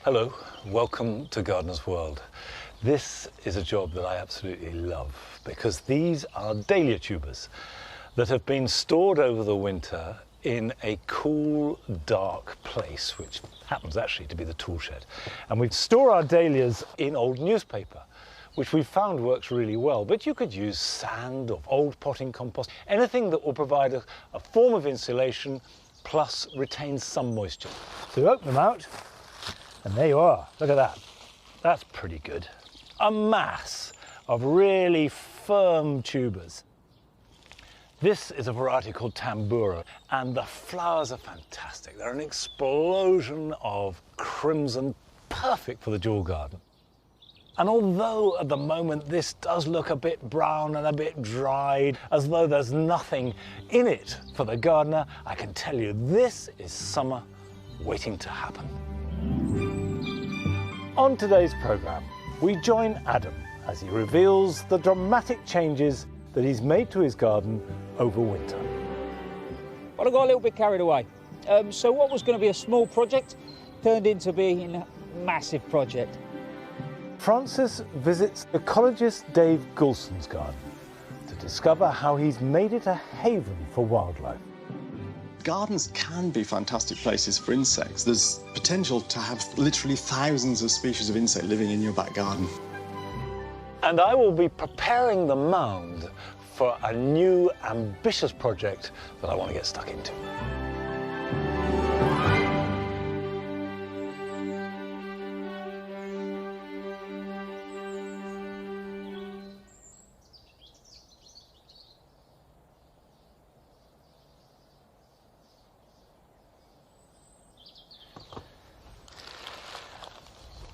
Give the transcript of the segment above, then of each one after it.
Hello, welcome to Gardener's World. This is a job that I absolutely love because these are dahlia tubers that have been stored over the winter in a cool, dark place, which happens actually to be the tool shed. And we store our dahlias in old newspaper, which we found works really well. But you could use sand or old potting compost, anything that will provide a form of insulation plus retain some moisture. So you open them out, and there you are. Look at that. That's pretty good. A mass of really firm tubers. This is a variety called tambura, and the flowers are fantastic. They're an explosion of crimson, perfect for the dual garden. And although at the moment this does look a bit brown and a bit dried, as though there's nothing in it for the gardener, I can tell you this is summer waiting to happen. On today's programme, we join Adam as he reveals the dramatic changes that he's made to his garden over winter. Well, I got a little bit carried away. So what was going to be a small project turned into being a massive project. Francis visits ecologist Dave Goulson's garden to discover how he's made it a haven for wildlife. Gardens can be fantastic places for insects. There's potential to have literally thousands of species of insect living in your back garden. And I will be preparing the mound for a new ambitious project that I want to get stuck into.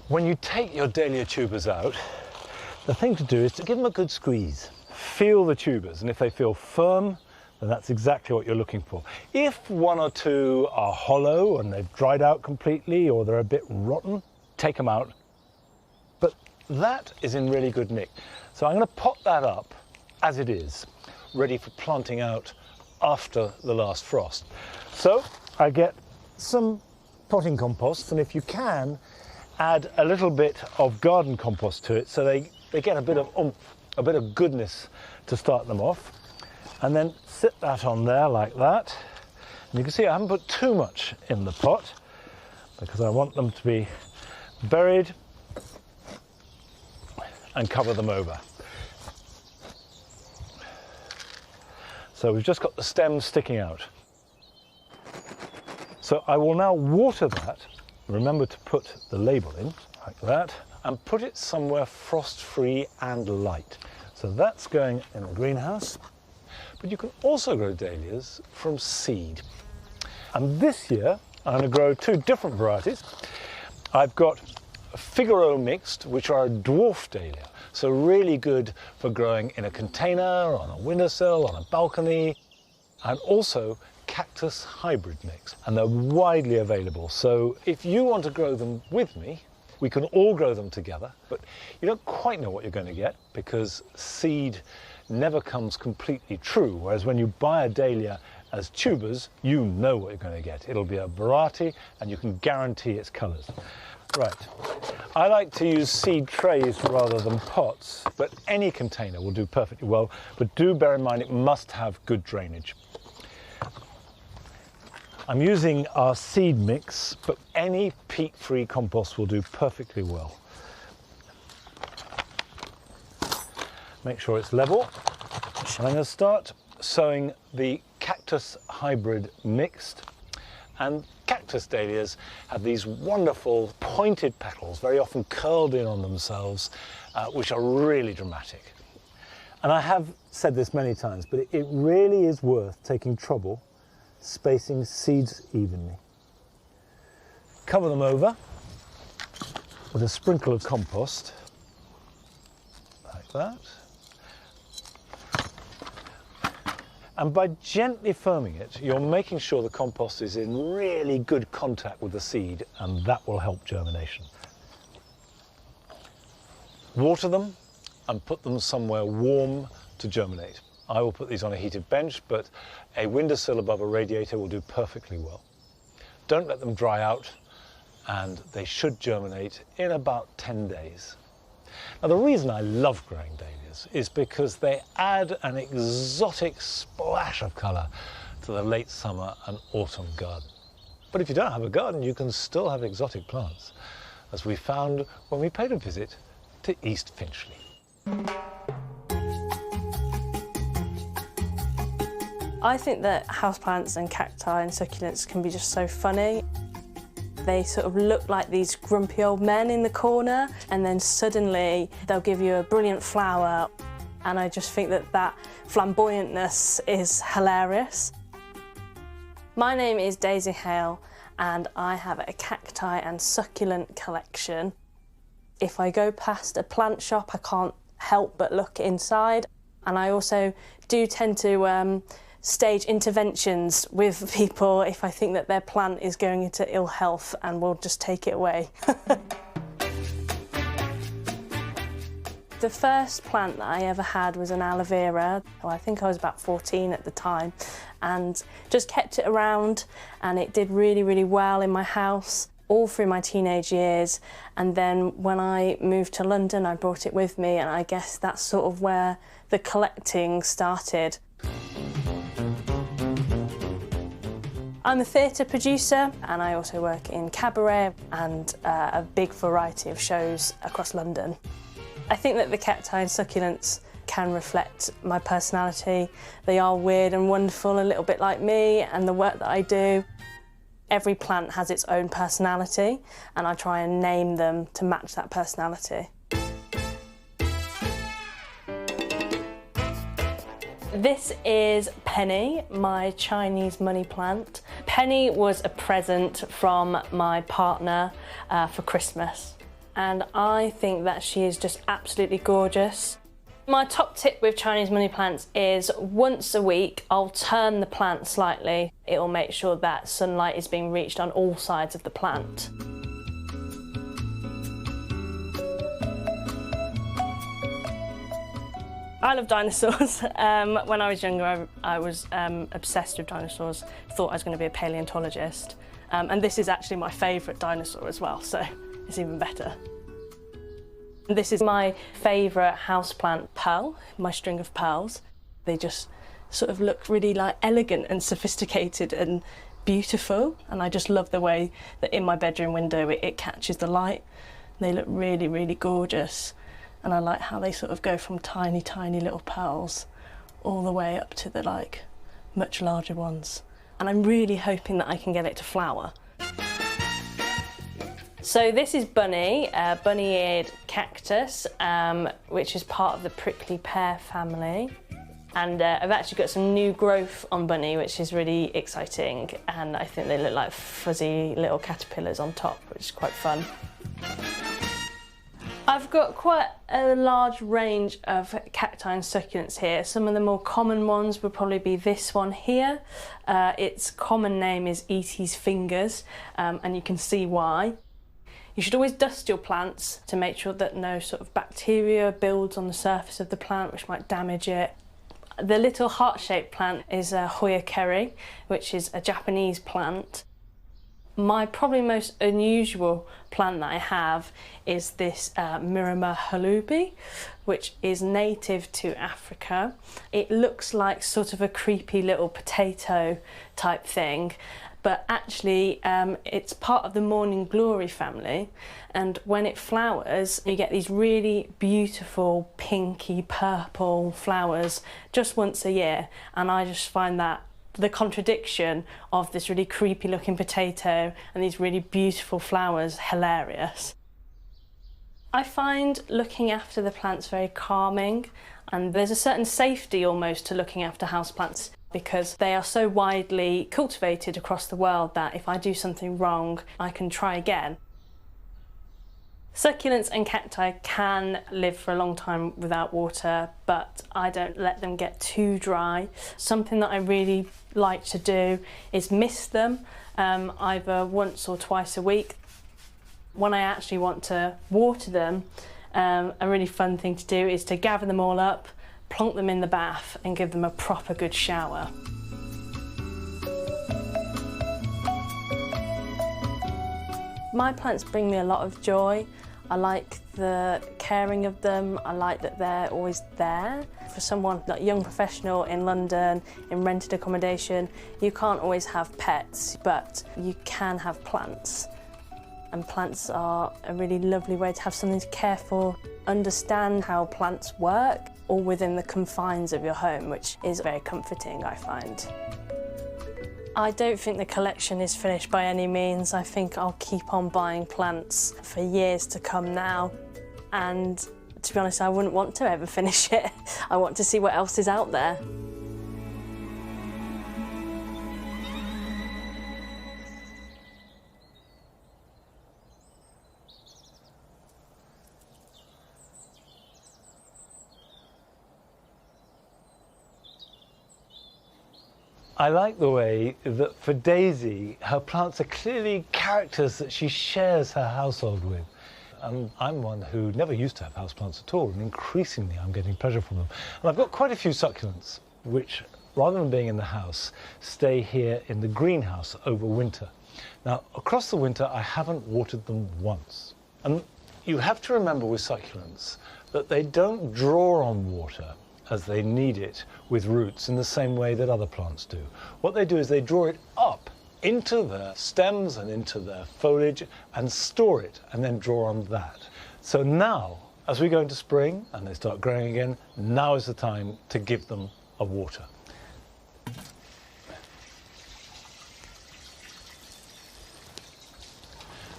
When you take your dahlia tubers out, the thing to do is to give them a good squeeze. Feel the tubers, and if they feel firm, then that's exactly what you're looking for. If one or two are hollow and they've dried out completely or they're a bit rotten, take them out. But that is in really good nick. So I'm going to pot that up as it is, ready for planting out after the last frost. So I get some potting compost, and if you can, add a little bit of garden compost to it so they get a bit of oomph, a bit of goodness to start them off. And then sit that on there like that. And you can see I haven't put too much in the pot because I want them to be buried and cover them over. So we've just got the stems sticking out. So I will now water that. Remember to put the label in, like that, and put it somewhere frost-free and light. So that's going in the greenhouse. But you can also grow dahlias from seed. And this year, I'm going to grow two different varieties. I've got Figaro mixed, which are a dwarf dahlia. So really good for growing in a container, on a windowsill, on a balcony, and also cactus hybrid mix, and they're widely available. So if you want to grow them with me, we can all grow them together, but you don't quite know what you're going to get because seed never comes completely true, whereas when you buy a dahlia as tubers, you know what you're going to get. It'll be a variety and you can guarantee its colours. Right, I like to use seed trays rather than pots, but any container will do perfectly well, but do bear in mind it must have good drainage. I'm using our seed mix, but any peat-free compost will do perfectly well. Make sure it's level. I'm going to start sowing the cactus hybrid mixed. And cactus dahlias have these wonderful pointed petals, very often curled in on themselves, which are really dramatic. And I have said this many times, but it really is worth taking trouble spacing seeds evenly. Cover them over with a sprinkle of compost, like that. And by gently firming it, you're making sure the compost is in really good contact with the seed, and that will help germination. Water them and put them somewhere warm to germinate. I will put these on a heated bench, but a windowsill above a radiator will do perfectly well. Don't let them dry out and they should germinate in about 10 days. Now, the reason I love growing dahlias is because they add an exotic splash of colour to the late summer and autumn garden. But if you don't have a garden, you can still have exotic plants, as we found when we paid a visit to East Finchley. I think that houseplants and cacti and succulents can be just so funny. They sort of look like these grumpy old men in the corner, and then suddenly they'll give you a brilliant flower. And I just think that that flamboyantness is hilarious. My name is Daisy Hale, and I have a cacti and succulent collection. If I go past a plant shop, I can't help but look inside. And I also do tend to stage interventions with people if I think that their plant is going into ill health, and will just take it away. The first plant that I ever had was an aloe vera. Well, I think I was about 14 at the time, and just kept it around, and it did really, really well in my house all through my teenage years. And then when I moved to London, I brought it with me, and I guess that's sort of where the collecting started. I'm a theatre producer, and I also work in cabaret and a big variety of shows across London. I think that the cacti and succulents can reflect my personality. They are weird and wonderful, a little bit like me and the work that I do. Every plant has its own personality, and I try and name them to match that personality. This is Penny, my Chinese money plant. Penny was a present from my partner for Christmas, and I think that she is just absolutely gorgeous. My top tip with Chinese money plants is once a week I'll turn the plant slightly. It will make sure that sunlight is being reached on all sides of the plant. I love dinosaurs. When I was younger, I was obsessed with dinosaurs. Thought I was going to be a paleontologist. And this is actually my favourite dinosaur as well, so it's even better. This is my favourite houseplant, Pearl, my string of pearls. They just sort of look really like elegant and sophisticated and beautiful, and I just love the way that in my bedroom window it catches the light. They look really, really gorgeous. And I like how they sort of go from tiny, tiny little pearls all the way up to the much larger ones. And I'm really hoping that I can get it to flower. So this is Bunny, bunny-eared cactus, which is part of the prickly pear family. And I've actually got some new growth on Bunny, which is really exciting. And I think they look like fuzzy little caterpillars on top, which is quite fun. I've got quite a large range of cacti and succulents here. Some of the more common ones would probably be this one here. Its common name is Eatie's Fingers, and you can see why. You should always dust your plants to make sure that no sort of bacteria builds on the surface of the plant, which might damage it. The little heart-shaped plant is a Hoya kerry, which is a Japanese plant. My probably most unusual plant that I have is this Miramur halubi, which is native to Africa. It looks like sort of a creepy little potato type thing, but actually it's part of the morning glory family, and when it flowers you get these really beautiful pinky purple flowers just once a year, and I just find that the contradiction of this really creepy looking potato and these really beautiful flowers hilarious. I find looking after the plants very calming, and there's a certain safety almost to looking after houseplants because they are so widely cultivated across the world that if I do something wrong, I can try again. Succulents and cacti can live for a long time without water, but I don't let them get too dry. Something that I really like to do is mist them either once or twice a week. When I actually want to water them, a really fun thing to do is to gather them all up, plonk them in the bath and give them a proper good shower. My plants bring me a lot of joy. I like the caring of them. I like that they're always there. For someone like a young professional in London, in rented accommodation, you can't always have pets, but you can have plants. And plants are a really lovely way to have something to care for, understand how plants work, all within the confines of your home, which is very comforting, I find. I don't think the collection is finished by any means. I think I'll keep on buying plants for years to come now. And to be honest, I wouldn't want to ever finish it. I want to see what else is out there. I like the way that for Daisy, her plants are clearly characters that she shares her household with. And I'm one who never used to have houseplants at all, and increasingly I'm getting pleasure from them. And I've got quite a few succulents, which, rather than being in the house, stay here in the greenhouse over winter. Now, across the winter, I haven't watered them once. And you have to remember with succulents that they don't draw on water as they need it with roots in the same way that other plants do. What they do is they draw it up into their stems and into their foliage and store it and then draw on that. So now, as we go into spring and they start growing again, now is the time to give them a water.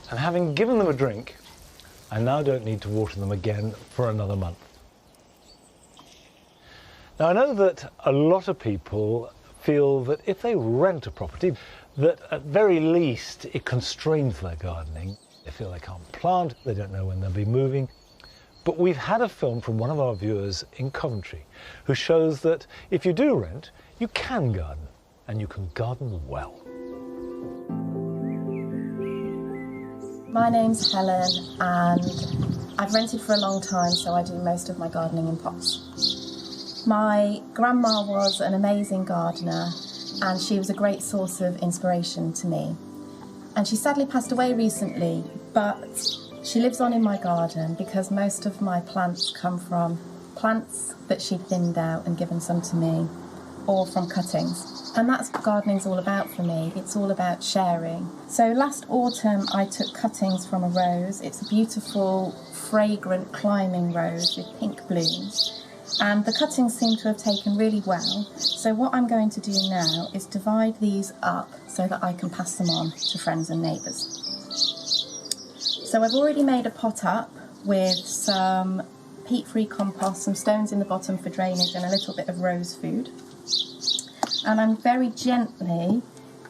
And having given them a drink, I now don't need to water them again for another month. Now, I know that a lot of people feel that if they rent a property, that at very least it constrains their gardening. They feel they can't plant, they don't know when they'll be moving. But we've had a film from one of our viewers in Coventry who shows that if you do rent, you can garden, and you can garden well. My name's Helen, and I've rented for a long time, so I do most of my gardening in pots. My grandma was an amazing gardener, and she was a great source of inspiration to me. And she sadly passed away recently, but she lives on in my garden because most of my plants come from plants that she'd thinned out and given some to me, or from cuttings. And that's what gardening's all about for me. It's all about sharing. So last autumn I took cuttings from a rose. It's a beautiful, fragrant climbing rose with pink blooms. And the cuttings seem to have taken really well. So what I'm going to do now is divide these up so that I can pass them on to friends and neighbours. So I've already made a pot up with some peat-free compost, some stones in the bottom for drainage and a little bit of rose food. And I'm very gently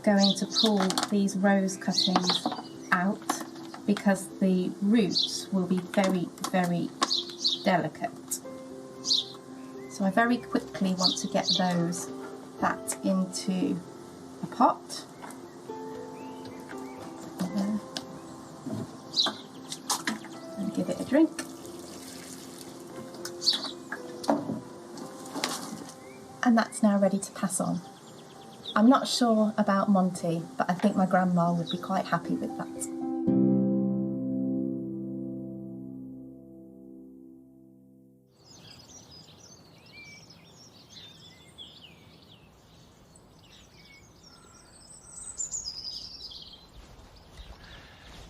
going to pull these rose cuttings out because the roots will be very, very delicate. So I very quickly want to get those back into a pot. And give it a drink. And that's now ready to pass on. I'm not sure about Monty, but I think my grandma would be quite happy with that.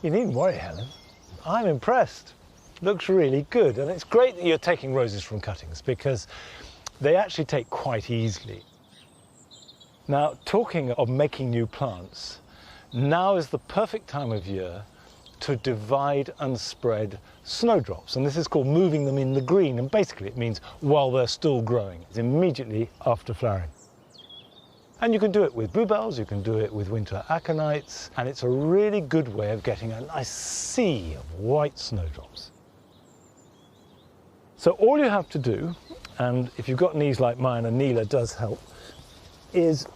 You needn't worry, Helen. I'm impressed. Looks really good, and it's great that you're taking roses from cuttings because they actually take quite easily. Now, talking of making new plants, now is the perfect time of year to divide and spread snowdrops, and this is called moving them in the green, and basically it means while they're still growing. It's immediately after flowering. And you can do it with bluebells, you can do it with winter aconites, and it's a really good way of getting a nice sea of white snowdrops. So all you have to do, and if you've got knees like mine, a kneeler does help, is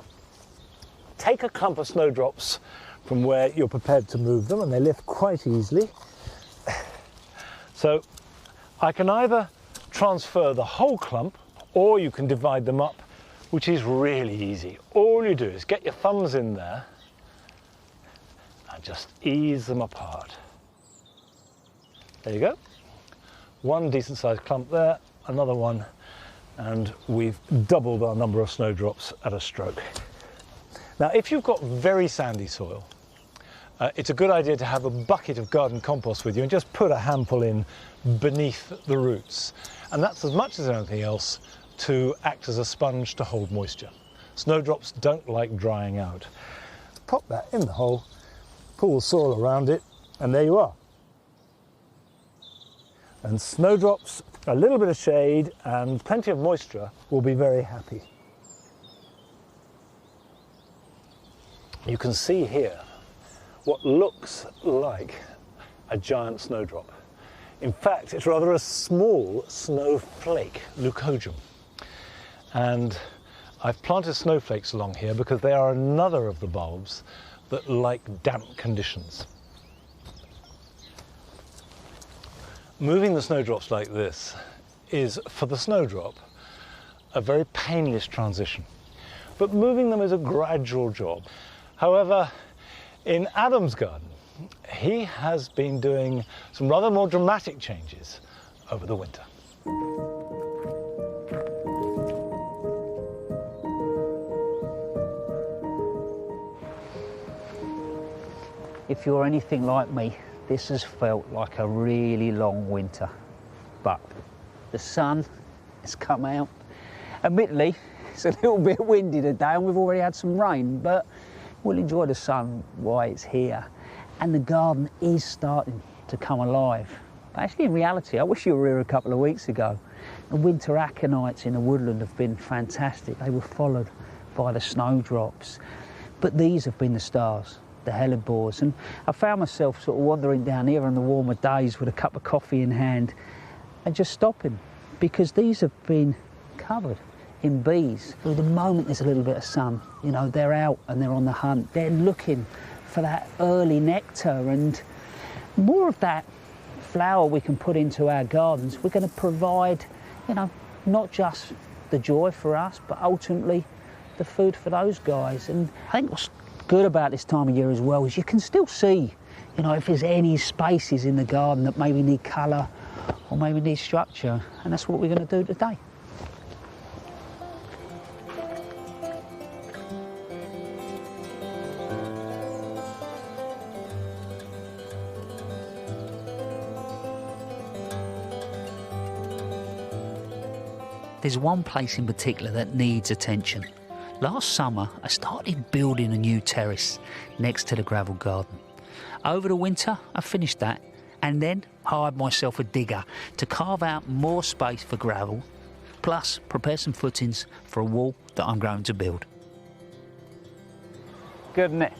take a clump of snowdrops from where you're prepared to move them, and they lift quite easily. So I can either transfer the whole clump, or you can divide them up, which is really easy. All you do is get your thumbs in there, and just ease them apart. There you go. One decent sized clump there, another one, and we've doubled our number of snowdrops at a stroke. Now, if you've got very sandy soil, it's a good idea to have a bucket of garden compost with you and just put a handful in beneath the roots. And that's as much as anything else to act as a sponge to hold moisture. Snowdrops don't like drying out. Pop that in the hole, pull the soil around it, and there you are. And snowdrops, a little bit of shade and plenty of moisture will be very happy. You can see here what looks like a giant snowdrop. In fact, it's rather a small snowflake, leucojum. And I've planted snowflakes along here because they are another of the bulbs that like damp conditions. Moving the snowdrops like this is, for the snowdrop, a very painless transition. But moving them is a gradual job. However, in Adam's garden, he has been doing some rather more dramatic changes over the winter. If you're anything like me, this has felt like a really long winter. But the sun has come out. Admittedly, it's a little bit windy today and we've already had some rain, but we'll enjoy the sun while it's here. And the garden is starting to come alive. But actually, in reality, I wish you were here a couple of weeks ago. The winter aconites in the woodland have been fantastic. They were followed by the snowdrops. But these have been the stars, the hellebores. And I found myself sort of wandering down here on the warmer days with a cup of coffee in hand and just stopping, because these have been covered in bees. So the moment there's a little bit of sun, you know, they're out and they're on the hunt. They're looking for that early nectar, and more of that flower we can put into our gardens. We're going to provide, you know, not just the joy for us, but ultimately the food for those guys. And I think what's good about this time of year as well is you can still see, you know, if there's any spaces in the garden that maybe need colour or maybe need structure, and that's what we're going to do today. There's one place in particular that needs attention. Last summer, I started building a new terrace next to the gravel garden. Over the winter, I finished that and then hired myself a digger to carve out more space for gravel, plus prepare some footings for a wall that I'm going to build. Good, isn't it?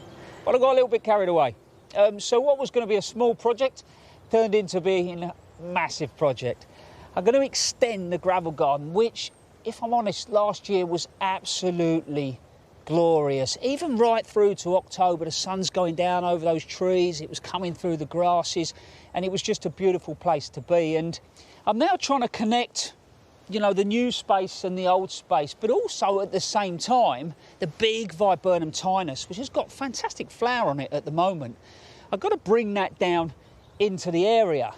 Well, I got a little bit carried away. So what was going to be a small project turned into being a massive project. I'm going to extend the gravel garden, which, if I'm honest, last year was absolutely glorious. Even right through to October, the sun's going down over those trees, it was coming through the grasses, and it was just a beautiful place to be. And I'm now trying to connect, you know, the new space and the old space, but also at the same time, the big viburnum tinus, which has got fantastic flower on it at the moment. I've got to bring that down into the area.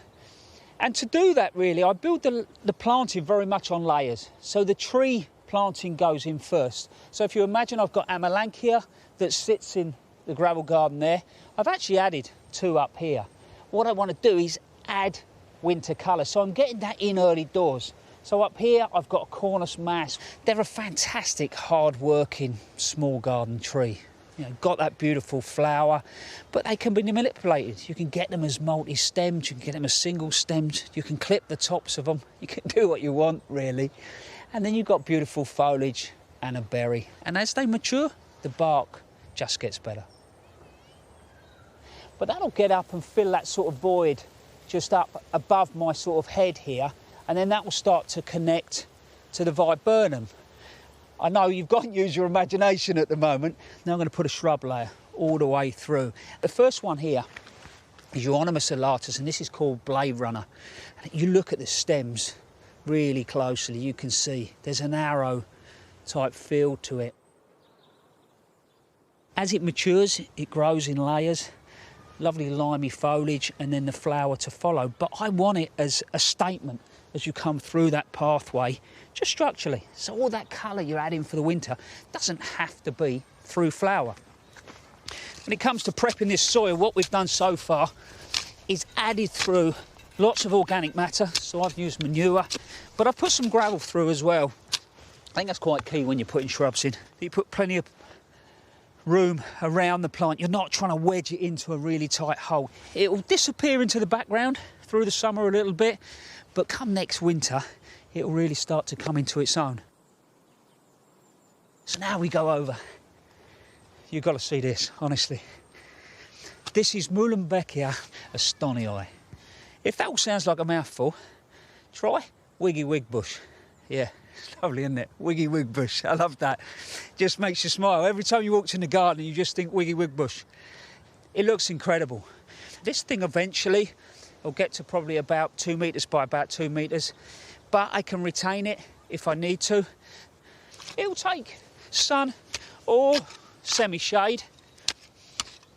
And to do that, really, I build the planting very much on layers. So the tree planting goes in first. So if you imagine I've got Amelanchier that sits in the gravel garden there, I've actually added two up here. What I want to do is add winter colour. So I'm getting that in early doors. So up here, I've got a Cornus mass. They're a fantastic, hard-working, small garden tree. You know, got that beautiful flower, but they can be manipulated. You can get them as multi-stemmed, you can get them as single-stemmed, you can clip the tops of them, you can do what you want, really. And then you've got beautiful foliage and a berry. And as they mature, the bark just gets better. But that'll get up and fill that sort of void just up above my sort of head here, and then that will start to connect to the viburnum. I know you've got to use your imagination at the moment. Now I'm going to put a shrub layer all the way through. The first one here is Euonymus alatus, and this is called Blade Runner. And you look at the stems really closely, you can see there's an arrow type feel to it. As it matures, it grows in layers, lovely limey foliage and then the flower to follow. But I want it as a statement as you come through that pathway, just structurally. So all that colour you're adding for the winter doesn't have to be through flower. When it comes to prepping this soil, what we've done so far is added through lots of organic matter. So I've used manure, but I've put some gravel through as well. I think that's quite key when you're putting shrubs in. You put plenty of room around the plant. You're not trying to wedge it into a really tight hole. It will disappear into the background through the summer a little bit, but come next winter, it will really start to come into its own. So now we go over. You've got to see this, honestly. This is Muhlenbeckia astonii. If that all sounds like a mouthful, try Wiggy Wig Bush. Yeah, it's lovely, isn't it? Wiggy Wig Bush, I love that. Just makes you smile. Every time you walk in the garden, you just think Wiggy Wig Bush. It looks incredible. This thing eventually will get to probably about 2 metres by about 2 metres, but I can retain it if I need to. It'll take sun or semi-shade,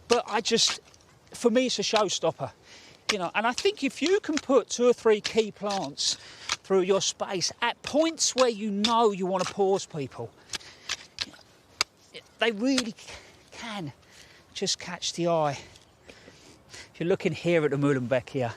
but for me, it's a showstopper. You know, and I think if you can put 2 or 3 key plants through your space at points where you know you want to pause people, they really can just catch the eye. If you're looking here at the Muhlenbeckia,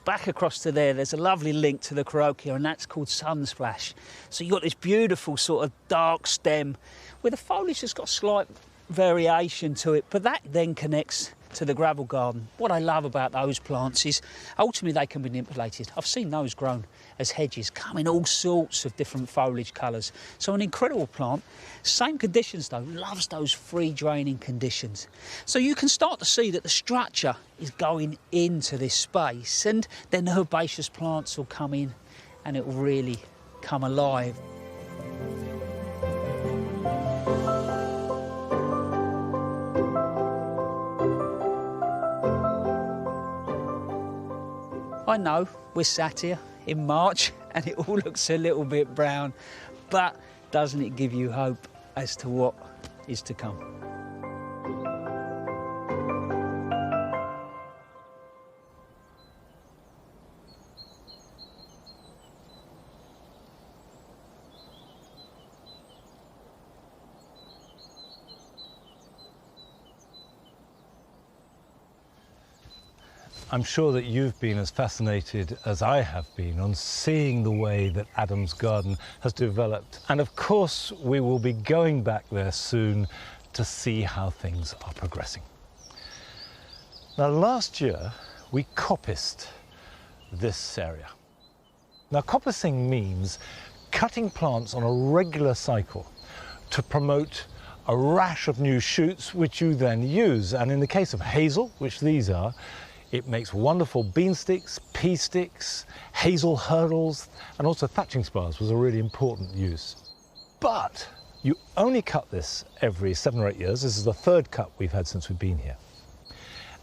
back across to there's a lovely link to the Carokia, and that's called Sunsplash. So you've got this beautiful sort of dark stem with the foliage that's got slight variation to it, but that then connects to the gravel garden. What I love about those plants is ultimately they can be manipulated. I've seen those grown as hedges, come in all sorts of different foliage colours. So an incredible plant, same conditions though, loves those free draining conditions. So you can start to see that the structure is going into this space, and then the herbaceous plants will come in and it will really come alive. I know we're sat here in March and it all looks a little bit brown, but doesn't it give you hope as to what is to come? I'm sure that you've been as fascinated as I have been on seeing the way that Adam's garden has developed. And of course, we will be going back there soon to see how things are progressing. Now, last year, we coppiced this area. Now, coppicing means cutting plants on a regular cycle to promote a rash of new shoots, which you then use. And in the case of hazel, which these are, it makes wonderful bean sticks, pea sticks, hazel hurdles, and also thatching spars was a really important use. But you only cut this every 7 or 8 years. This is the 3rd cut we've had since we've been here.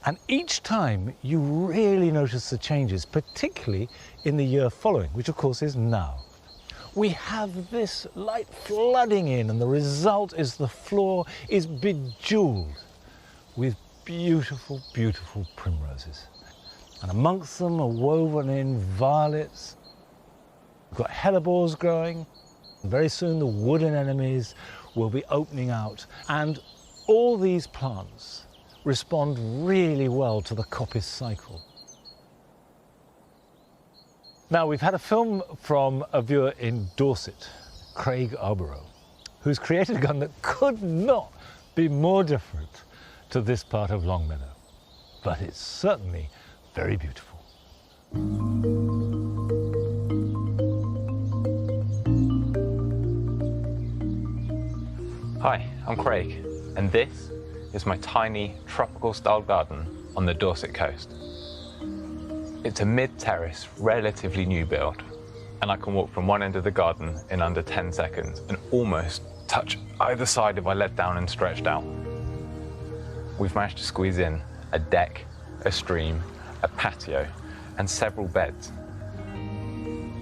And each time you really notice the changes, particularly in the year following, which of course is now. We have this light flooding in, and the result is the floor is bejewelled with beautiful, beautiful primroses. And amongst them are woven in violets. We've got hellebores growing. And very soon the wood anemones will be opening out. And all these plants respond really well to the coppice cycle. Now, we've had a film from a viewer in Dorset, Craig Arborough, who's created a garden that could not be more different to this part of Longmeadow, but it's certainly very beautiful. Hi, I'm Craig, and this is my tiny tropical style garden on the Dorset coast. It's a mid-terrace, relatively new build, and I can walk from one end of the garden in under 10 seconds and almost touch either side if I let down and stretched out. We've managed to squeeze in a deck, a stream, a patio, and several beds.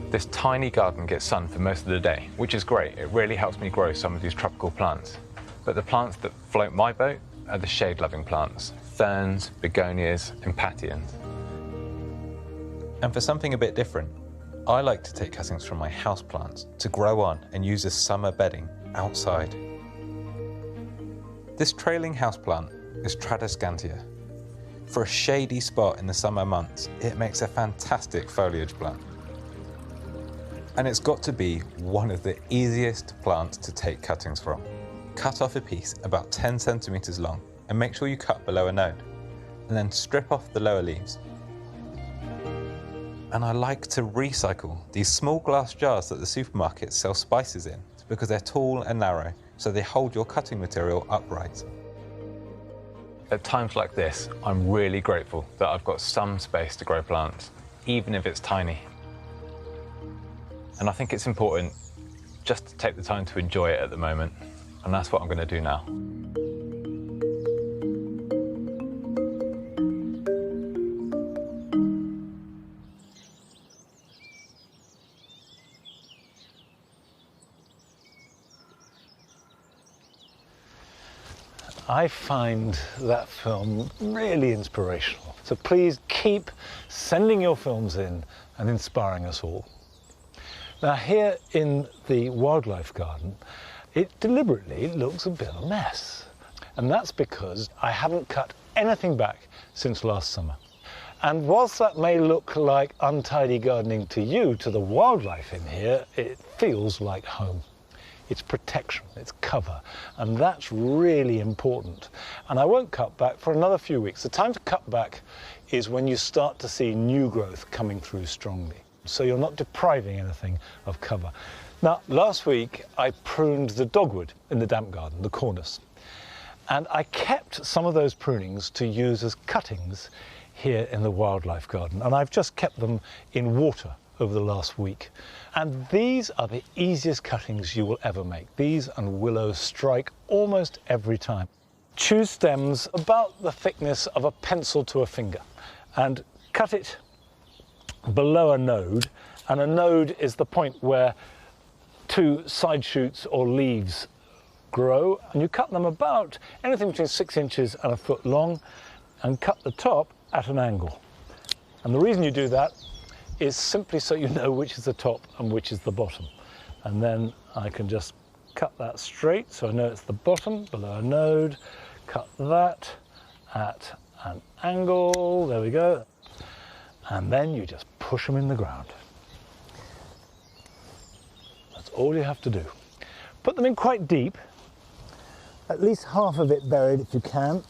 This tiny garden gets sun for most of the day, which is great. It really helps me grow some of these tropical plants. But the plants that float my boat are the shade-loving plants. ferns, begonias and patiens. And for something a bit different, I like to take cuttings from my houseplants to grow on and use as summer bedding outside. This trailing houseplant is Tradescantia. For a shady spot in the summer months, it makes a fantastic foliage plant. And it's got to be one of the easiest plants to take cuttings from. Cut off a piece about 10 centimetres long and make sure you cut below a node, and then strip off the lower leaves. And I like to recycle these small glass jars that the supermarkets sell spices in because they're tall and narrow, so they hold your cutting material upright. At times like this, I'm really grateful that I've got some space to grow plants, even if it's tiny. And I think it's important just to take the time to enjoy it at the moment, and that's what I'm going to do now. I find that film really inspirational. So please keep sending your films in and inspiring us all. Now here in the wildlife garden, it deliberately looks a bit of a mess. And that's because I haven't cut anything back since last summer. And whilst that may look like untidy gardening to you, to the wildlife in here, it feels like home. It's protection, it's cover, and that's really important. And I won't cut back for another few weeks. The time to cut back is when you start to see new growth coming through strongly. So you're not depriving anything of cover. Now, last week I pruned the dogwood in the damp garden, the cornus. And I kept some of those prunings to use as cuttings here in the wildlife garden. And I've just kept them in water over the last week. And these are the easiest cuttings you will ever make. These and willows strike almost every time. Choose stems about the thickness of a pencil to a finger and cut it below a node. And a node is the point where two side shoots or leaves grow, and you cut them about anything between 6 inches and a foot long and cut the top at an angle. And the reason you do that is simply so you know which is the top and which is the bottom. And then I can just cut that straight so I know it's the bottom below a node, cut that at an angle, there we go. And then you just push them in the ground. That's all you have to do. Put them in quite deep, at least half of it buried if you can.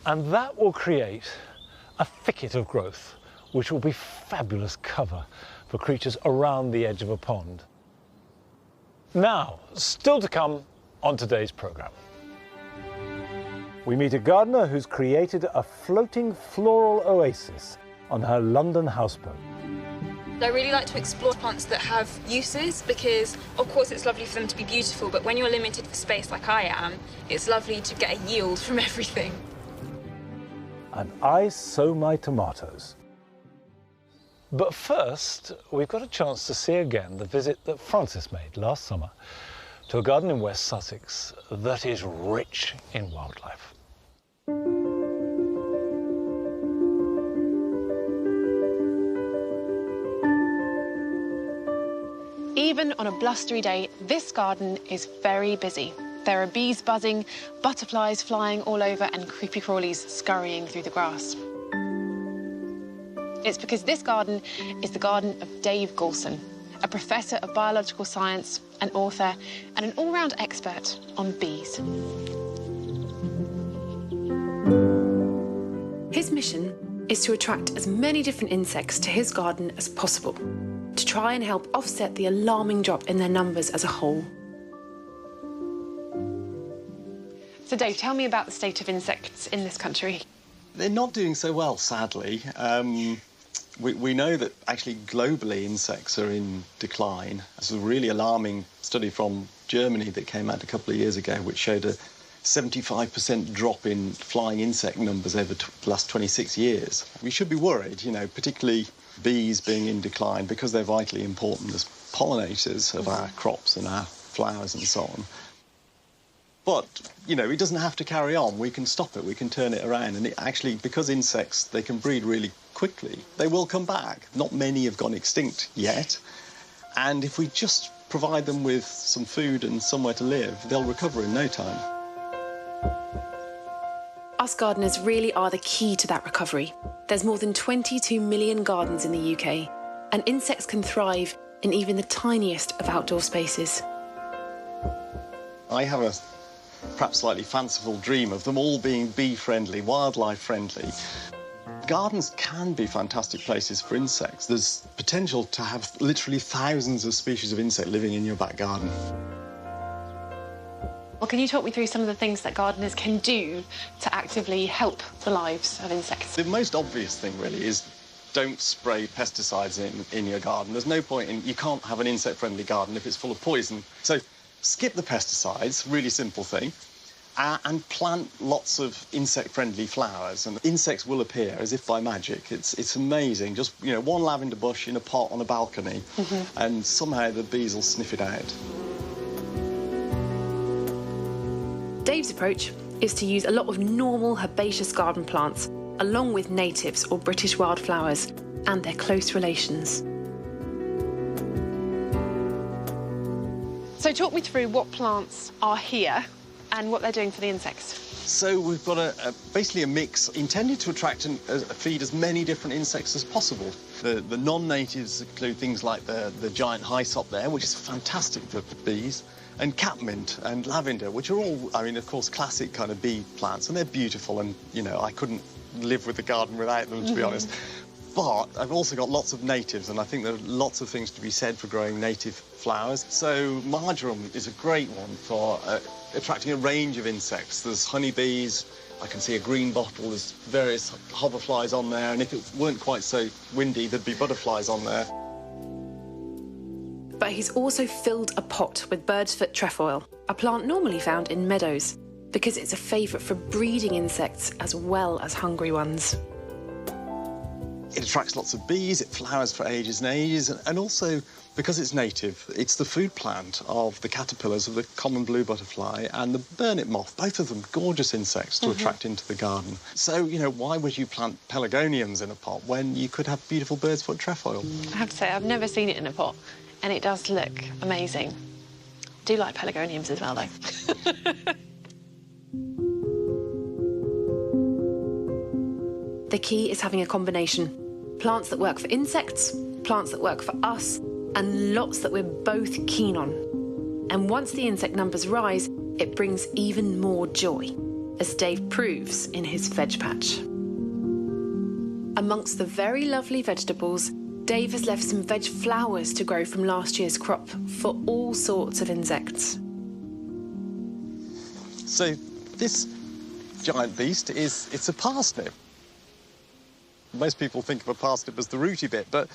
And that will create a thicket of growth, which will be fabulous cover for creatures around the edge of a pond. Now, still to come on today's programme. We meet a gardener who's created a floating floral oasis on her London houseboat. I really like to explore plants that have uses because, of course, it's lovely for them to be beautiful, but when you're limited for space like I am, it's lovely to get a yield from everything. And I sow my tomatoes. But first, we've got a chance to see again the visit that Francis made last summer to a garden in West Sussex that is rich in wildlife. Even on a blustery day, this garden is very busy. There are bees buzzing, butterflies flying all over, and creepy crawlies scurrying through the grass. It's because this garden is the garden of Dave Goulson, a professor of biological science, an author, and an all-round expert on bees. His mission is to attract as many different insects to his garden as possible, to try and help offset the alarming drop in their numbers as a whole. So Dave, tell me about the state of insects in this country. They're not doing so well, sadly. We know that actually globally insects are in decline. There's a really alarming study from Germany that came out a couple of years ago which showed a 75% drop in flying insect numbers over the last 26 years. We should be worried, you know, particularly bees being in decline because they're vitally important as pollinators of our crops and our flowers and so on. But, you know, it doesn't have to carry on. We can stop it, we can turn it around. And it actually, because insects, they can breed really quickly, they will come back. Not many have gone extinct yet. And if we just provide them with some food and somewhere to live, they'll recover in no time. Us gardeners really are the key to that recovery. There's more than 22 million gardens in the UK, and insects can thrive in even the tiniest of outdoor spaces. I have a perhaps slightly fanciful dream of them all being bee-friendly, wildlife-friendly. Gardens can be fantastic places for insects. There's potential to have literally thousands of species of insect living in your back garden. Well, can you talk me through some of the things that gardeners can do to actively help the lives of insects? The most obvious thing, really, is don't spray pesticides in your garden. There's no point in... You can't have an insect-friendly garden if it's full of poison. So skip the pesticides, really simple thing, and plant lots of insect-friendly flowers. And insects will appear as if by magic. It's amazing. Just, you know, one lavender bush in a pot on a balcony, and somehow the bees will sniff it out. Dave's approach is to use a lot of normal herbaceous garden plants along with natives or British wildflowers and their close relations. So talk me through what plants are here and what they're doing for the insects. So we've got basically a mix intended to attract and feed as many different insects as possible. The non-natives include things like the giant hyssop there, which is fantastic for bees, and catmint and lavender, which are all, I mean, of course, classic kind of bee plants, and they're beautiful, and, you know, I couldn't live with the garden without them, to be honest. But I've also got lots of natives, and I think there are lots of things to be said for growing native flowers. So marjoram is a great one for attracting a range of insects. There's honeybees, I can see a green bottle, there's various hoverflies on there, and if it weren't quite so windy, there'd be butterflies on there. But he's also filled a pot with bird's foot trefoil, a plant normally found in meadows, because it's a favourite for breeding insects as well as hungry ones. It attracts lots of bees, it flowers for ages and ages, and also, because it's native, it's the food plant of the caterpillars of the common blue butterfly and the burnet moth, both of them gorgeous insects to attract into the garden. So, you know, why would you plant pelargoniums in a pot when you could have beautiful bird's foot trefoil? I have to say, I've never seen it in a pot, and it does look amazing. I do like pelargoniums as well, though. The key is having a combination. Plants that work for insects, plants that work for us, and lots that we're both keen on. And once the insect numbers rise, it brings even more joy, as Dave proves in his veg patch. Amongst the very lovely vegetables, Dave has left some veg flowers to grow from last year's crop for all sorts of insects. So this giant beast it's a parsnip. Most people think of a parsnip as the rooty bit, but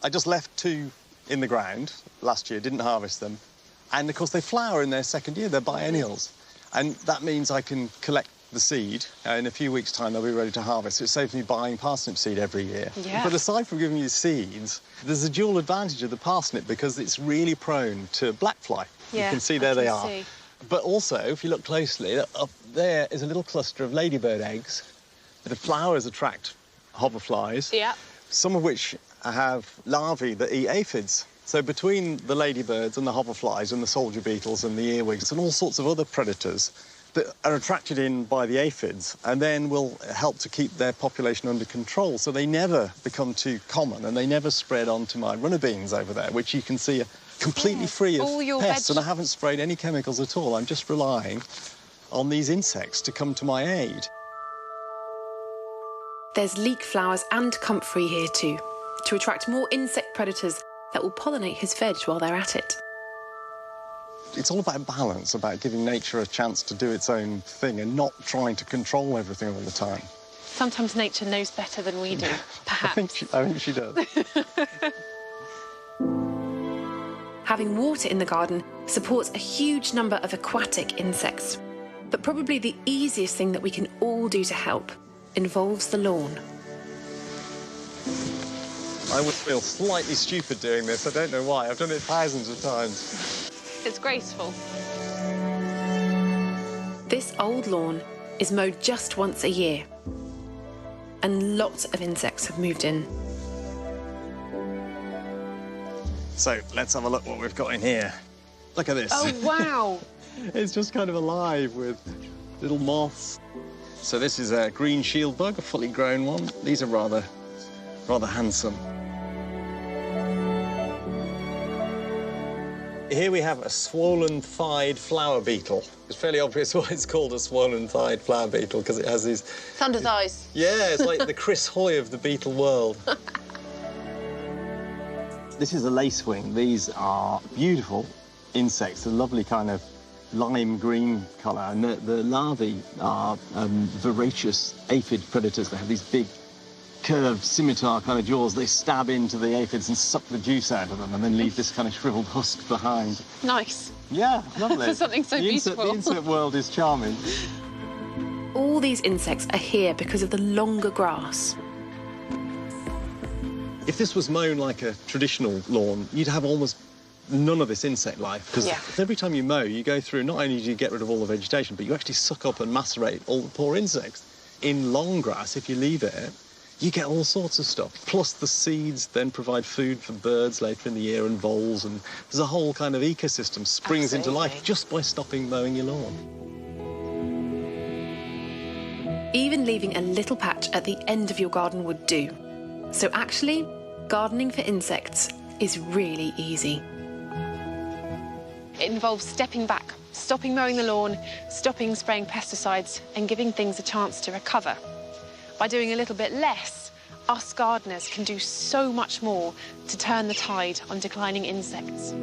I just left 2 in the ground last year, didn't harvest them. And, of course, they flower in their second year, they're biennials. And that means I can collect the seed. In a few weeks' time, they'll be ready to harvest. So it saves me buying parsnip seed every year. Yeah. But aside from giving you seeds, there's a dual advantage of the parsnip because it's really prone to blackfly. Yeah, you can see there they are. But also, if you look closely, up there is a little cluster of ladybird eggs. The flowers attract hoverflies, some of which have larvae that eat aphids. So between the ladybirds and the hoverflies and the soldier beetles and the earwigs and all sorts of other predators that are attracted in by the aphids and then will help to keep their population under control so they never become too common and they never spread onto my runner beans over there, which you can see are completely free of pests. And I haven't sprayed any chemicals at all. I'm just relying on these insects to come to my aid. There's leek flowers and comfrey here too, to attract more insect predators that will pollinate his veg while they're at it. It's all about balance, about giving nature a chance to do its own thing and not trying to control everything all the time. Sometimes nature knows better than we do, perhaps. I think she does. Having water in the garden supports a huge number of aquatic insects. But probably the easiest thing that we can all do to help involves the lawn. I would feel slightly stupid doing this. I don't know why. I've done it thousands of times. It's graceful. This old lawn is mowed just once a year, and lots of insects have moved in. So let's have a look what we've got in here. Look at this. Oh, wow. It's just kind of alive with little moths. So this is a green shield bug, a fully grown one. These are rather handsome. Here we have a swollen-thighed flower beetle. It's fairly obvious why it's called a swollen-thighed flower beetle, because it has these... Thunder thighs. Yeah, it's like the Chris Hoy of the beetle world. This is a lacewing. These are beautiful insects, a lovely kind of lime green colour, and the larvae are voracious aphid predators. They have these big curved scimitar kind of jaws. They stab into the aphids and suck the juice out of them and then leave this kind of shriveled husk behind. Nice. Yeah, lovely. For something so beautiful. The insect world is charming. All these insects are here because of the longer grass. If this was mown like a traditional lawn, you'd have almost none of this insect life, because every time you mow, you go through, not only do you get rid of all the vegetation, but you actually suck up and macerate all the poor insects. In long grass, if you leave it, you get all sorts of stuff. Plus the seeds then provide food for birds later in the year and voles, and there's a whole kind of ecosystem springs into life just by stopping mowing your lawn. Even leaving a little patch at the end of your garden would do. So actually, gardening for insects is really easy. It involves stepping back, stopping mowing the lawn, stopping spraying pesticides, and giving things a chance to recover. By doing a little bit less, us gardeners can do so much more to turn the tide on declining insects.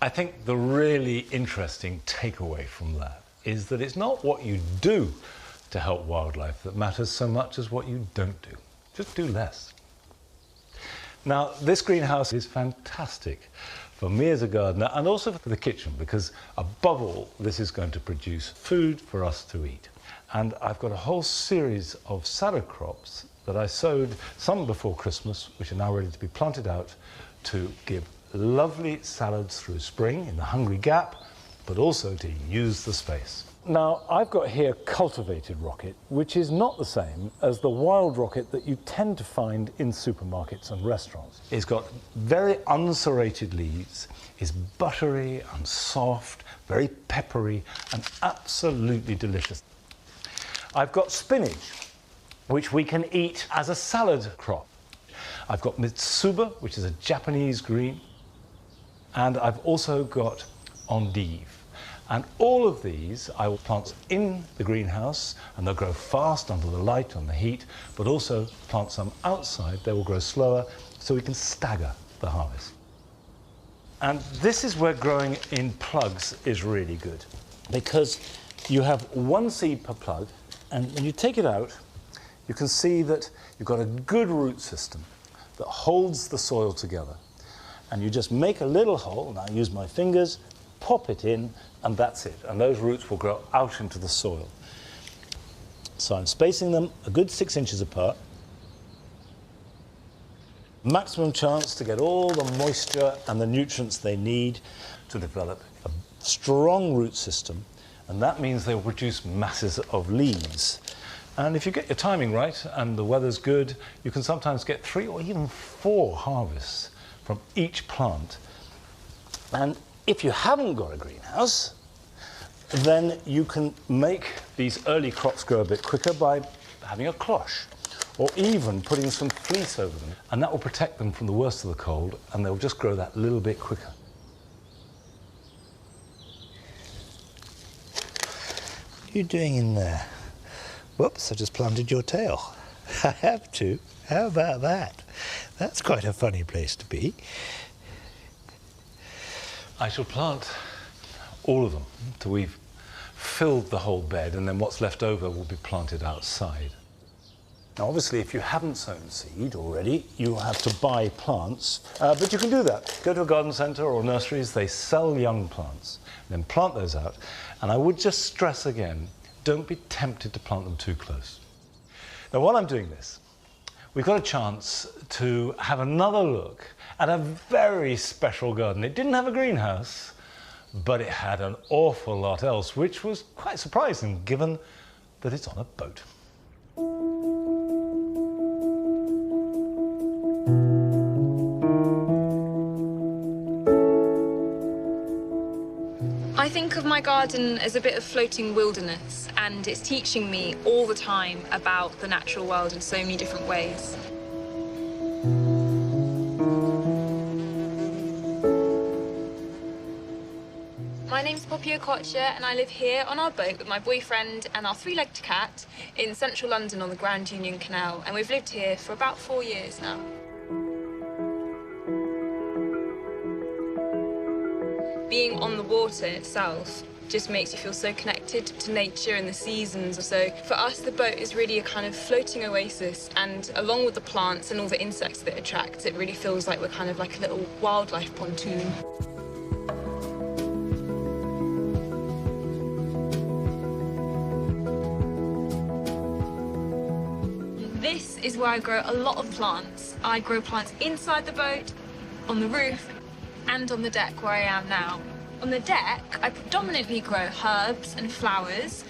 I think the really interesting takeaway from that is that it's not what you do to help wildlife that matters so much as what you don't do. Just do less. Now, this greenhouse is fantastic for me as a gardener and also for the kitchen, because above all, this is going to produce food for us to eat. And I've got a whole series of salad crops that I sowed, some before Christmas, which are now ready to be planted out to give lovely salads through spring in the Hungry Gap, but also to use the space. Now, I've got here cultivated rocket, which is not the same as the wild rocket that you tend to find in supermarkets and restaurants. It's got very unserrated leaves, is buttery and soft, very peppery and absolutely delicious. I've got spinach, which we can eat as a salad crop. I've got mitsuba, which is a Japanese green, and I've also got endive. And all of these I will plant in the greenhouse, and they'll grow fast under the light and the heat, but also plant some outside. They will grow slower, so we can stagger the harvest. And this is where growing in plugs is really good, because you have one seed per plug, and when you take it out, you can see that you've got a good root system that holds the soil together. And you just make a little hole, and I use my fingers, pop it in, and that's it. And those roots will grow out into the soil. So I'm spacing them a good 6 inches apart. Maximum chance to get all the moisture and the nutrients they need to develop a strong root system, and that means they will produce masses of leaves. And if you get your timing right and the weather's good, you can sometimes get 3 or even 4 harvests from each plant. And if you haven't got a greenhouse, then you can make these early crops grow a bit quicker by having a cloche, or even putting some fleece over them. And that will protect them from the worst of the cold, and they'll just grow that little bit quicker. What are you doing in there? Whoops, I just planted your tail. I have to. How about that? That's quite a funny place to be. I shall plant all of them till we've filled the whole bed, and then what's left over will be planted outside. Now, obviously, if you haven't sown seed already, you'll have to buy plants, but you can do that. Go to a garden centre or nurseries, they sell young plants, then plant those out. And I would just stress again, don't be tempted to plant them too close. Now, while I'm doing this, we've got a chance to have another look at a very special garden. It didn't have a greenhouse, but it had an awful lot else, which was quite surprising given that it's on a boat. I think of my garden as a bit of floating wilderness, and it's teaching me all the time about the natural world in so many different ways. My name's kertje, and I live here on our boat with my boyfriend and our three-legged cat in central London on the Grand Union Canal, and we've lived here for about 4 years now. Being on the water itself just makes you feel so connected to nature and the seasons. So for us, the boat is really a kind of floating oasis, and along with the plants and all the insects that it attracts, it really feels like we're kind of like a little wildlife pontoon. This is where I grow a lot of plants. I grow plants inside the boat, on the roof, and on the deck where I am now. On the deck, I predominantly grow herbs and flowers,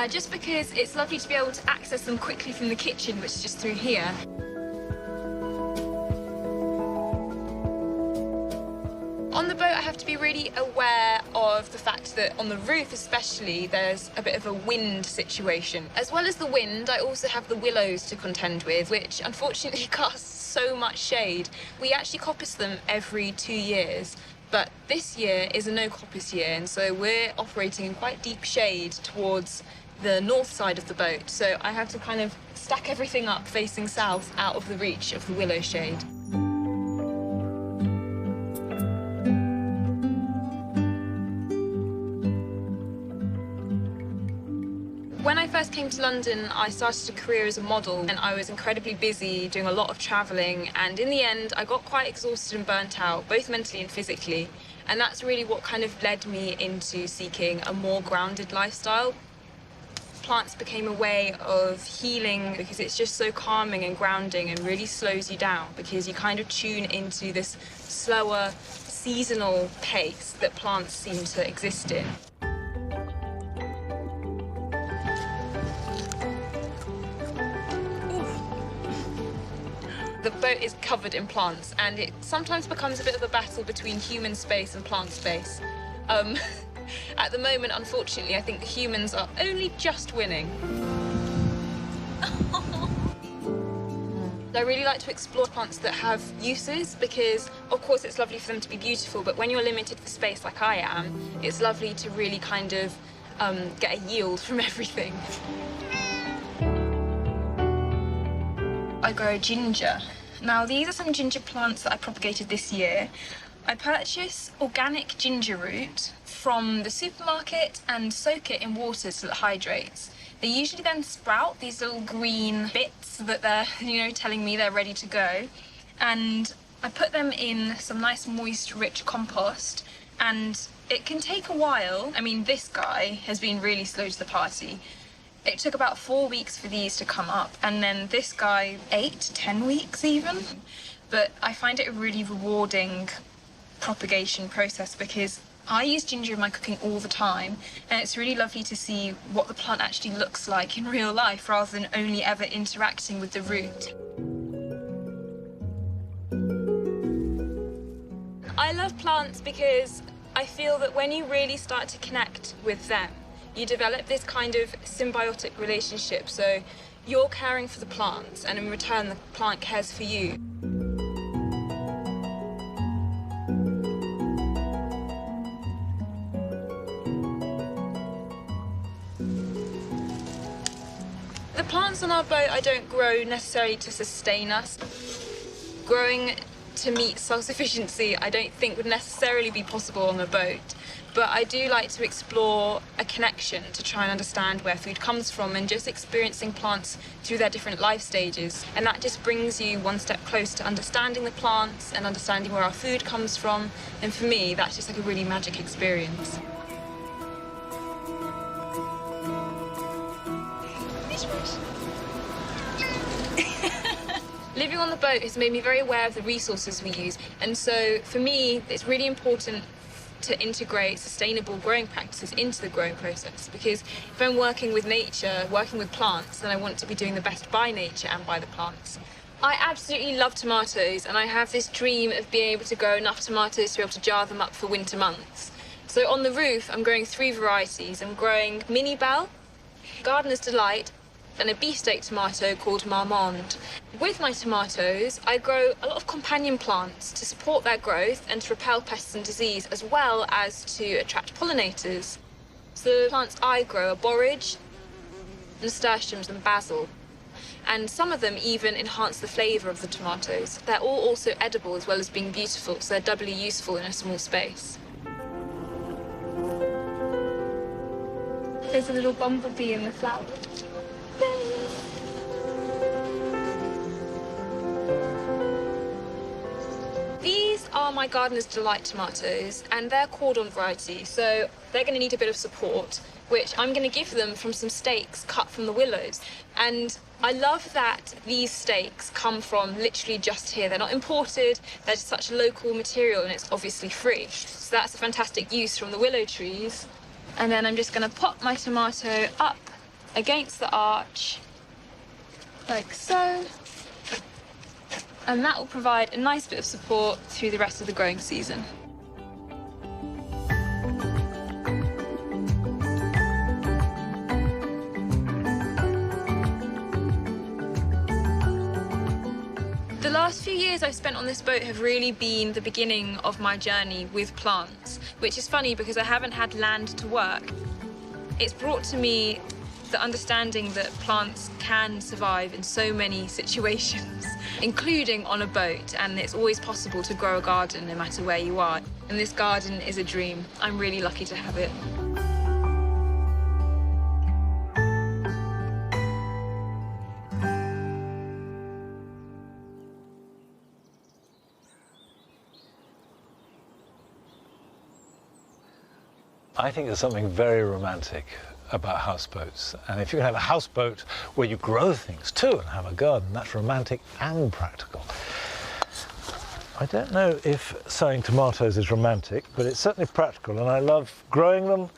just because it's lovely to be able to access them quickly from the kitchen, which is just through here. On the boat, I have to be really aware of the fact that on the roof especially, there's a bit of a wind situation. As well as the wind, I also have the willows to contend with, which unfortunately cast so much shade. We actually coppice them every 2 years, but this year is a no coppice year, and so we're operating in quite deep shade towards the north side of the boat. So I have to kind of stack everything up facing south out of the reach of the willow shade. When I first came to London, I started a career as a model, and I was incredibly busy doing a lot of travelling, and in the end I got quite exhausted and burnt out, both mentally and physically, and that's really what kind of led me into seeking a more grounded lifestyle. Plants became a way of healing because it's just so calming and grounding and really slows you down, because you kind of tune into this slower seasonal pace that plants seem to exist in. The boat is covered in plants, and it sometimes becomes a bit of a battle between human space and plant space. At the moment, unfortunately, I think the humans are only just winning. I really like to explore plants that have uses, because, of course, it's lovely for them to be beautiful, but when you're limited for space like I am, it's lovely to really kind of get a yield from everything. I grow ginger. Now, these are some ginger plants that I propagated this year. I purchase organic ginger root from the supermarket and soak it in water till it hydrates. They usually then sprout these little green bits that they're, telling me they're ready to go. And I put them in some nice moist, rich compost, and it can take a while. I mean, this guy has been really slow to the party. It took about 4 weeks for these to come up, and then this guy 8 to 10 weeks even. But I find it a really rewarding propagation process, because I use ginger in my cooking all the time, and it's really lovely to see what the plant actually looks like in real life rather than only ever interacting with the root. I love plants because I feel that when you really start to connect with them, you develop this kind of symbiotic relationship. So you're caring for the plants, and in return, the plant cares for you. The plants on our boat I don't grow necessarily to sustain us. Growing to meet self-sufficiency I don't think would necessarily be possible on a boat. but I do like to explore a connection to try and understand where food comes from and just experiencing plants through their different life stages. And that just brings you one step closer to understanding the plants and understanding where our food comes from. And for me, that's just like a really magic experience. Living on the boat has made me very aware of the resources we use, and so for me it's really important to integrate sustainable growing practices into the growing process, because if I'm working with nature, working with plants, then I want to be doing the best by nature and by the plants. I absolutely love tomatoes, and I have this dream of being able to grow enough tomatoes to be able to jar them up for winter months. So on the roof I'm growing 3 varieties. I'm growing Mini Belle, Gardener's Delight, and a beefsteak tomato called Marmande. With my tomatoes, I grow a lot of companion plants to support their growth and to repel pests and disease, as well as to attract pollinators. So the plants I grow are borage, nasturtiums and basil. And some of them even enhance the flavour of the tomatoes. They're all also edible as well as being beautiful, so they're doubly useful in a small space. There's a little bumblebee in the flower. These are my Gardener's Delight tomatoes, and they're cordon variety, so they're going to need a bit of support, which I'm going to give them from some stakes cut from the willows. And I love that these stakes come from literally just here. They're not imported, they're just such local material, and it's obviously free. So that's a fantastic use from the willow trees. And then I'm just going to pop my tomato up against the arch, like so. And that will provide a nice bit of support through the rest of the growing season. The last few years I've spent on this boat have really been the beginning of my journey with plants, which is funny because I haven't had land to work. It's brought to me the understanding that plants can survive in so many situations, including on a boat, and it's always possible to grow a garden no matter where you are. And this garden is a dream. I'm really lucky to have it. I think there's something very romantic about houseboats, and if you can have a houseboat where you grow things too and have a garden, that's romantic and practical. I don't know if sowing tomatoes is romantic, but it's certainly practical, and I love growing them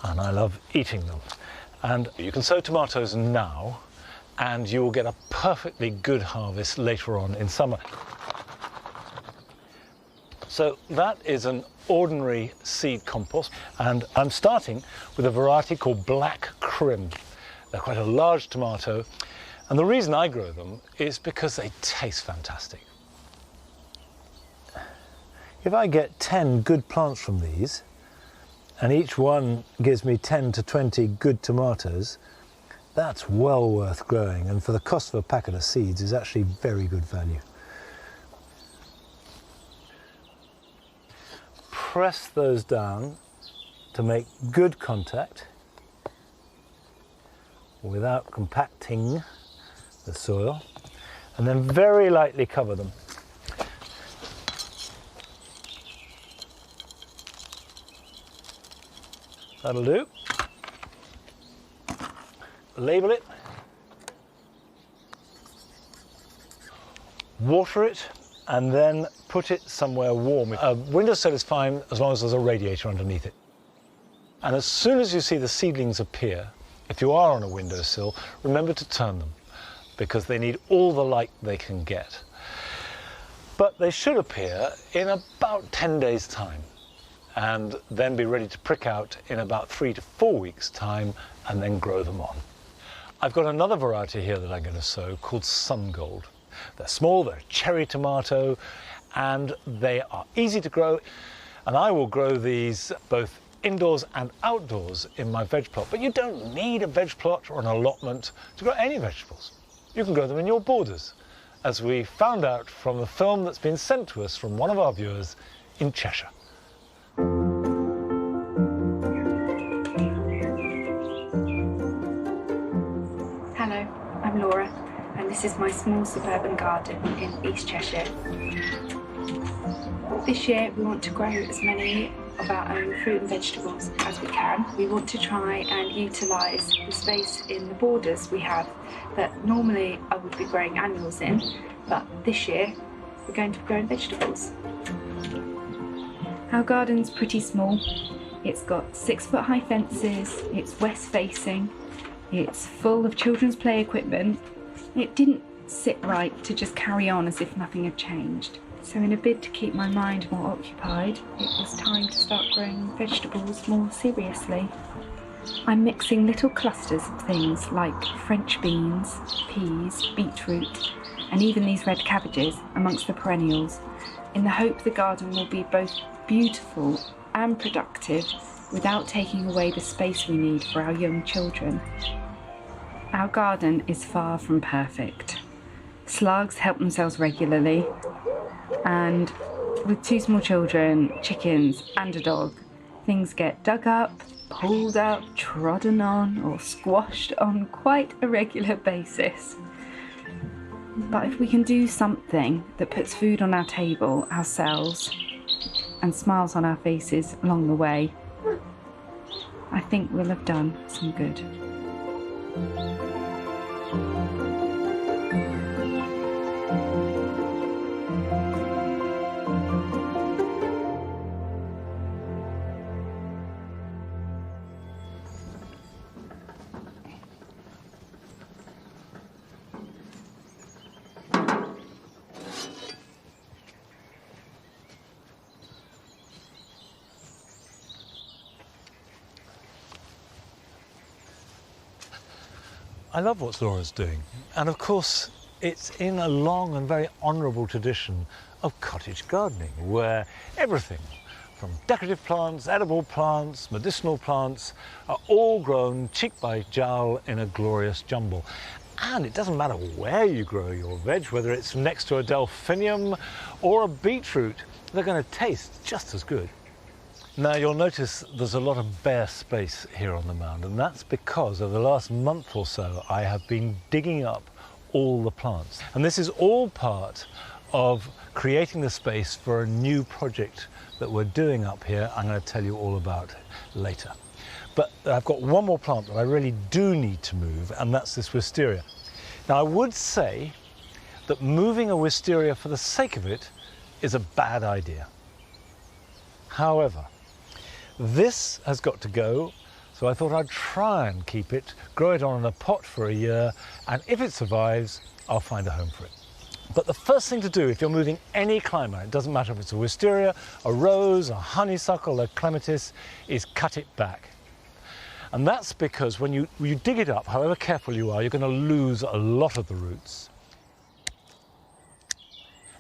and I love eating them. And you can sow tomatoes now and you will get a perfectly good harvest later on in summer. So that is an ordinary seed compost, and I'm starting with a variety called Black Crim. They're quite a large tomato, and the reason I grow them is because they taste fantastic. If I get 10 good plants from these, and each one gives me 10 to 20 good tomatoes, that's well worth growing, and for the cost of a packet of seeds is actually very good value. Press those down to make good contact without compacting the soil, and then very lightly cover them. That'll do. Label it, water it, and then put it somewhere warm. A windowsill is fine as long as there's a radiator underneath it. And as soon as you see the seedlings appear, if you are on a windowsill, remember to turn them, because they need all the light they can get. But they should appear in about 10 days' time, and then be ready to prick out in about 3 to 4 weeks' time, and then grow them on. I've got another variety here that I'm going to sow called Sun Gold. They're small, they're a cherry tomato, and they are easy to grow. And I will grow these both indoors and outdoors in my veg plot. But you don't need a veg plot or an allotment to grow any vegetables. You can grow them in your borders, as we found out from the film that's been sent to us from one of our viewers in Cheshire. This is my small suburban garden in East Cheshire. This year we want to grow as many of our own fruit and vegetables as we can. We want to try and utilise the space in the borders we have that normally I would be growing annuals in, but this year we're going to be growing vegetables. Our garden's pretty small. It's got 6-foot high fences, it's west facing, it's full of children's play equipment. It didn't sit right to just carry on as if nothing had changed. So in a bid to keep my mind more occupied, it was time to start growing vegetables more seriously. I'm mixing little clusters of things like French beans, peas, beetroot, and even these red cabbages amongst the perennials, in the hope the garden will be both beautiful and productive without taking away the space we need for our young children. Our garden is far from perfect. Slugs help themselves regularly, and with 2 small children, chickens and a dog, things get dug up, pulled up, trodden on or squashed on quite a regular basis. But if we can do something that puts food on our table ourselves and smiles on our faces along the way, I think we'll have done some good. I love what Laura's doing, and of course it's in a long and very honourable tradition of cottage gardening, where everything from decorative plants, edible plants, medicinal plants are all grown cheek by jowl in a glorious jumble. And it doesn't matter where you grow your veg, whether it's next to a delphinium or a beetroot, they're going to taste just as good. Now you'll notice there's a lot of bare space here on the mound, and that's because over the last month or so I have been digging up all the plants. And this is all part of creating the space for a new project that we're doing up here. I'm going to tell you all about later. But I've got one more plant that I really do need to move, and that's this wisteria. Now I would say that moving a wisteria for the sake of it is a bad idea. However, this has got to go, so I thought I'd try and keep it, grow it on in a pot for a year, and if it survives, I'll find a home for it. But the first thing to do if you're moving any climber, it doesn't matter if it's a wisteria, a rose, a honeysuckle, a clematis, is cut it back. And that's because when you dig it up, however careful you are, you're going to lose a lot of the roots.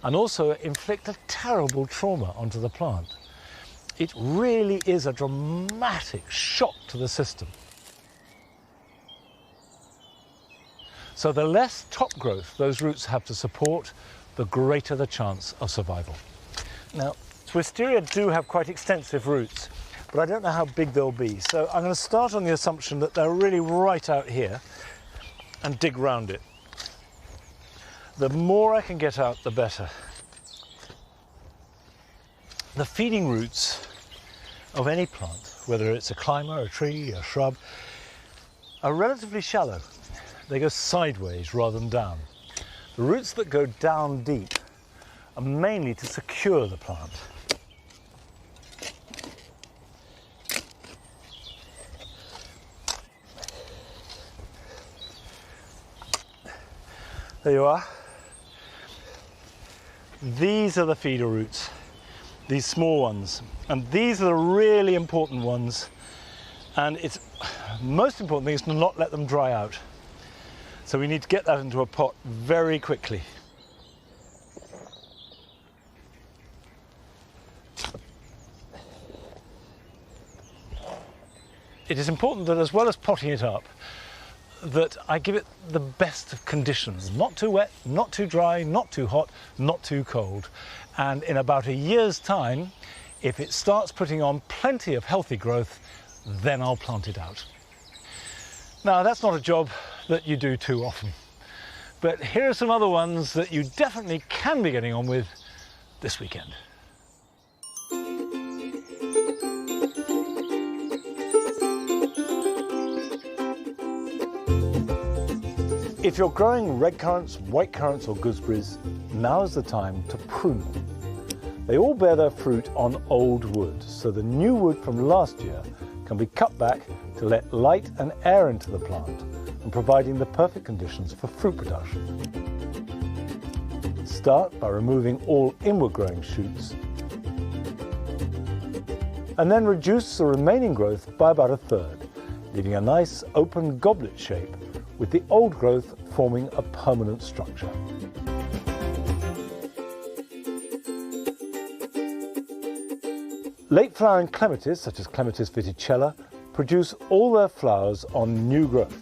And also inflict a terrible trauma onto the plant. It really is a dramatic shock to the system. So the less top growth those roots have to support, the greater the chance of survival. Now, wisteria do have quite extensive roots, but I don't know how big they'll be. So I'm going to start on the assumption that they're really right out here and dig round it. The more I can get out, the better. The feeding roots of any plant, whether it's a climber, a tree, a shrub, are relatively shallow. They go sideways rather than down. The roots that go down deep are mainly to secure the plant. There you are. These are the feeder roots, these small ones, and these are the really important ones, and it's most important thing is to not let them dry out. So we need to get that into a pot very quickly. It is important that as well as potting it up, that I give it the best of conditions. Not too wet, not too dry, not too hot, not too cold. And in about a year's time, if it starts putting on plenty of healthy growth, then I'll plant it out. Now, that's not a job that you do too often, but here are some other ones that you definitely can be getting on with this weekend. If you're growing red currants, white currants or gooseberries, now is the time to prune them. They all bear their fruit on old wood, so the new wood from last year can be cut back to let light and air into the plant and providing the perfect conditions for fruit production. Start by removing all inward growing shoots and then reduce the remaining growth by about a third, leaving a nice open goblet shape with the old growth forming a permanent structure. Late flowering clematis, such as Clematis viticella, produce all their flowers on new growth,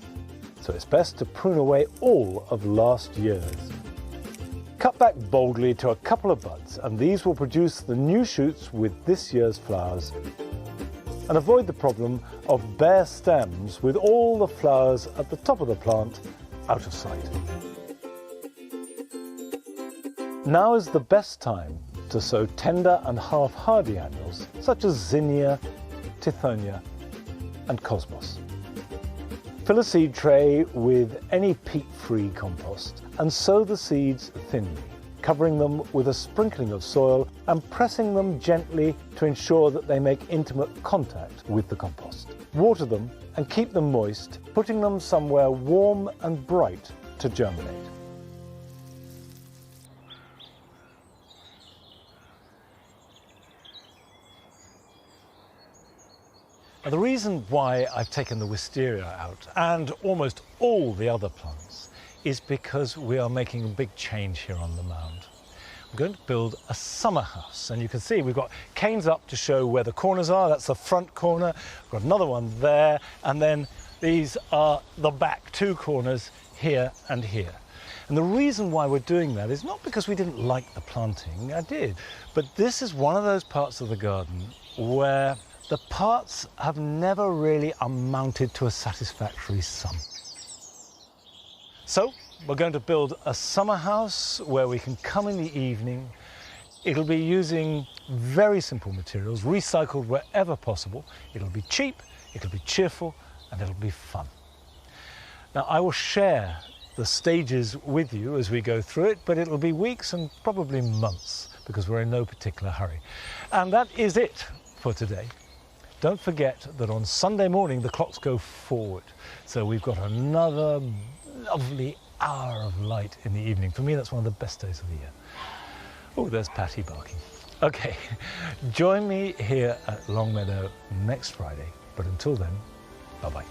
so it's best to prune away all of last year's. Cut back boldly to a couple of buds, and these will produce the new shoots with this year's flowers. And avoid the problem of bare stems with all the flowers at the top of the plant out of sight. Now is the best time to sow tender and half-hardy annuals such as zinnia, tithonia and cosmos. Fill a seed tray with any peat-free compost and sow the seeds thinly, covering them with a sprinkling of soil and pressing them gently to ensure that they make intimate contact with the compost. Water them and keep them moist, putting them somewhere warm and bright to germinate. Now, the reason why I've taken the wisteria out and almost all the other plants is because we are making a big change here on the mound. We're going to build a summer house, and you can see we've got canes up to show where the corners are. That's the front corner. We've got another one there, and then these are the back two corners here and here. And the reason why we're doing that is not because we didn't like the planting, I did, but this is one of those parts of the garden where the parts have never really amounted to a satisfactory sum. So we're going to build a summer house where we can come in the evening. It'll be using very simple materials, recycled wherever possible. It'll be cheap, it'll be cheerful, and it'll be fun. Now, I will share the stages with you as we go through it, but it'll be weeks and probably months because we're in no particular hurry. And that is it for today. Don't forget that on Sunday morning the clocks go forward, so we've got another lovely hour of light in the evening. For me, that's one of the best days of the year. Oh, there's Patty barking. Okay, join me here at Longmeadow next Friday, but until then, bye-bye.